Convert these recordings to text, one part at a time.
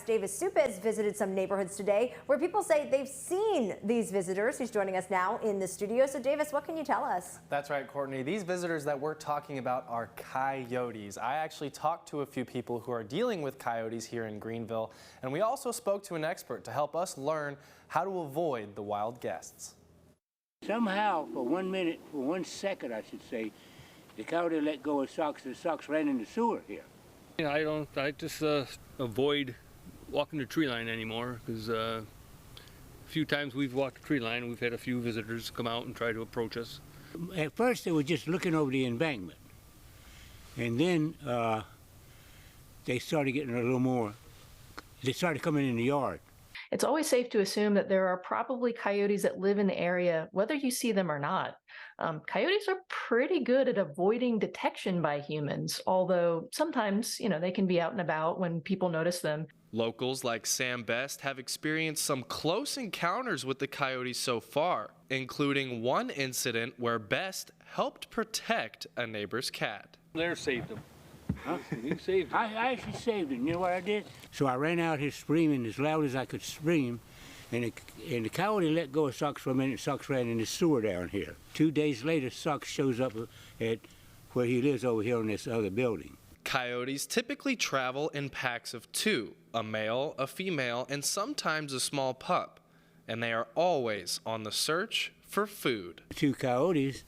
Davis Supes visited some neighborhoods today where people say they've seen these visitors. He's joining us now in the studio. So Davis, what can you tell us? That's right, Courtney. These visitors that we're talking about are coyotes. I actually talked to a few people who are dealing with coyotes here in Greenville, and we also spoke to an expert to help us learn how to avoid the wild guests. Somehow, for 1 minute, for 1 second, I should say, the coyote let go of socks. The socks ran in the sewer here. I just avoid walking the tree line anymore because a few times we've walked the tree line and we've had a few visitors come out and try to approach us. At first, they were just looking over the embankment, and then they started getting a little more. They started coming in the yard. It's always safe to assume that there are probably coyotes that live in the area, whether you see them or not. Coyotes are pretty good at avoiding detection by humans, although sometimes, they can be out and about when people notice them. Locals like Sam Best have experienced some close encounters with the coyotes so far, including one incident where Best helped protect a neighbor's cat. They saved him. Huh? You saved him. I actually saved him. You know what I did? So I ran out here screaming as loud as I could scream, and the coyote let go of Socks for a minute. Socks ran in the sewer down here. 2 days later, Socks shows up at where he lives over here in this other building. Coyotes typically travel in packs of 2, a male, a female, and sometimes a small pup, and they are always on the search for food. 2 coyotes,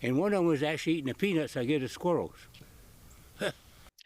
and one of them was actually eating the peanuts I gave the squirrels.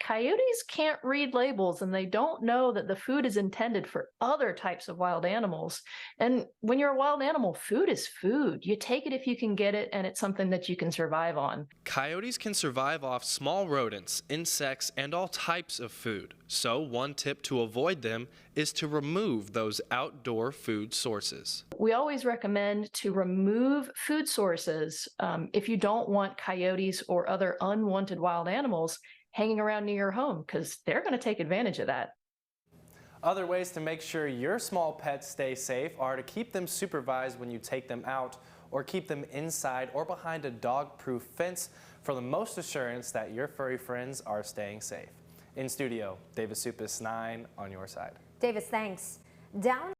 Coyotes can't read labels, and they don't know that the food is intended for other types of wild animals. And when you're a wild animal, food is food. You take it if you can get it, and it's something that you can survive on. Coyotes can survive off small rodents, insects, and all types of food. So one tip to avoid them is to remove those outdoor food sources. We always recommend to remove food sources if you don't want coyotes or other unwanted wild animals hanging around near your home, because they're going to take advantage of that. Other ways to make sure your small pets stay safe are to keep them supervised when you take them out, or keep them inside or behind a dog-proof fence for the most assurance that your furry friends are staying safe. In studio, Davis Supes 9 on your side. Davis, thanks. Down